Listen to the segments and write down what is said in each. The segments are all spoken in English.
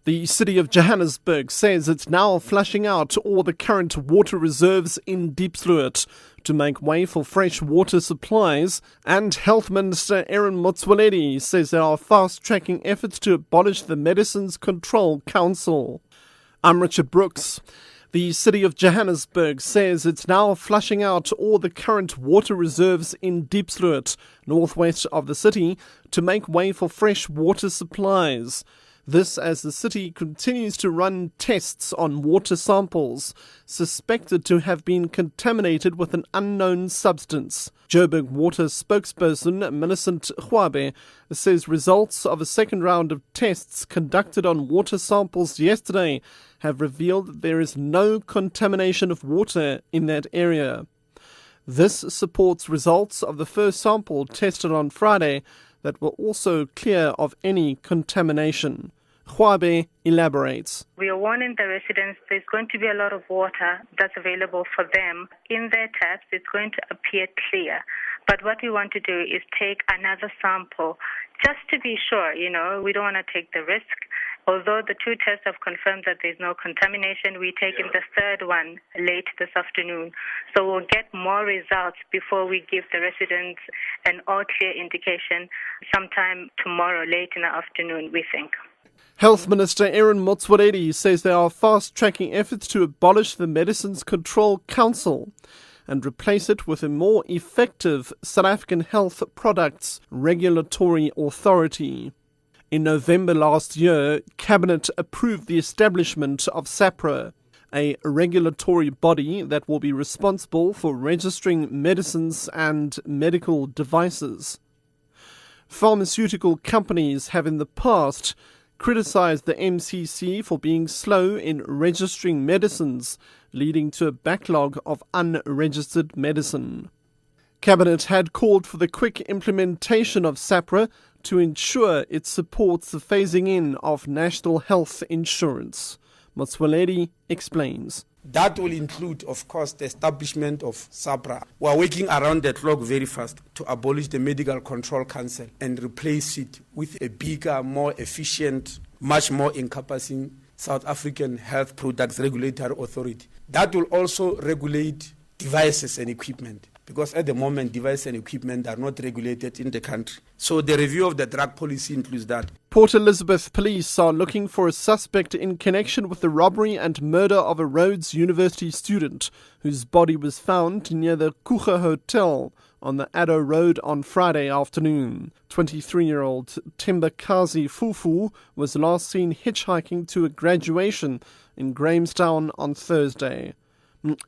The city of Johannesburg says it's now flushing out all the current water reserves in Diepsloot to make way for fresh water supplies, and Health Minister Aaron Motsoaledi says they are fast-tracking efforts to abolish the Medicines Control Council. I'm Richard Brooks. The city of Johannesburg says it's now flushing out all the current water reserves in Diepsloot, northwest of the city, to make way for fresh water supplies. This as the city continues to run tests on water samples suspected to have been contaminated with an unknown substance. Joburg Water spokesperson Millicent Khwabe says results of a second round of tests conducted on water samples yesterday have revealed that there is no contamination of water in that area. This supports results of the first sample tested on Friday that were also clear of any contamination. Khwabe elaborates. We are warning the residents there's going to be a lot of water that's available for them. In their taps, it's going to appear clear. But what we want to do is take another sample just to be sure, we don't want to take the risk. Although the two tests have confirmed that there's no contamination, we're taking the third one late this afternoon. So we'll get more results before we give the residents an all-clear indication sometime tomorrow, late in the afternoon, we think. Health Minister Aaron Motsoaledi says they are fast-tracking efforts to abolish the Medicines Control Council and replace it with a more effective South African Health Products Regulatory Authority. In November last year, Cabinet approved the establishment of SAHPRA, a regulatory body that will be responsible for registering medicines and medical devices. Pharmaceutical companies have in the past criticized the MCC for being slow in registering medicines, leading to a backlog of unregistered medicine. Cabinet had called for the quick implementation of SAHPRA to ensure it supports the phasing in of national health insurance. Motsoaledi explains. That will include, of course, the establishment of SAHPRA. We are working around the clock very fast to abolish the Medical Control Council and replace it with a bigger, more efficient, much more encompassing South African Health Products Regulatory Authority. That will also regulate devices and equipment, because at the moment, devices and equipment are not regulated in the country. So the review of the drug policy includes that. Port Elizabeth police are looking for a suspect in connection with the robbery and murder of a Rhodes University student whose body was found near the Kucha Hotel on the Addo Road on Friday afternoon. 23-year-old Tembakazi Fufu was last seen hitchhiking to a graduation in Grahamstown on Thursday.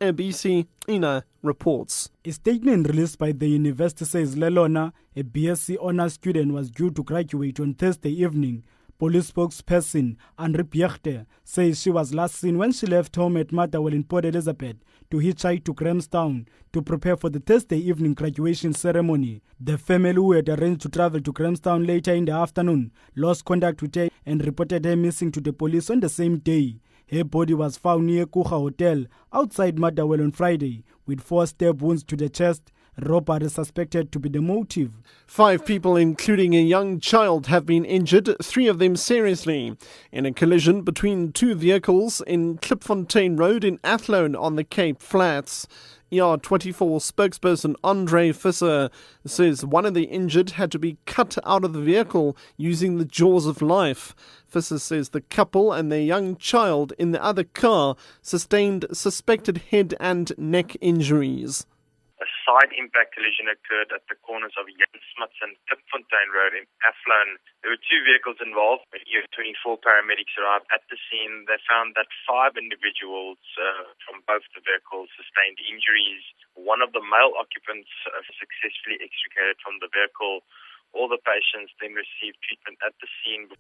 ABC Ina reports. A statement released by the university says Lelona, a BSc honours student, was due to graduate on Thursday evening. Police spokesperson Andre Biechte says she was last seen when she left home at Motherwell in Port Elizabeth to hitchhike to Grahamstown to prepare for the Thursday evening graduation ceremony. The family, who had arranged to travel to Grahamstown later in the afternoon, lost contact with her and reported her missing to the police on the same day. Her body was found near Kucha Hotel outside Motherwell on Friday with 4 stab wounds to the chest. Robbery is suspected to be the motive. 5 people, including a young child, have been injured, 3 of them seriously, in a collision between 2 vehicles in Klipfontein Road in Athlone on the Cape Flats. ER24 spokesperson Andre Visser says one of the injured had to be cut out of the vehicle using the jaws of life. Visser says the couple and their young child in the other car sustained suspected head and neck injuries. A side impact collision occurred at the corners of Jan Smuts and Klipfontein Road in Athlone. There were 2 vehicles involved. When ER24 paramedics arrived at the scene, they found that 5 individuals from both the vehicles sustained injuries. One of the male occupants successfully extricated from the vehicle. All the patients then received treatment at the scene.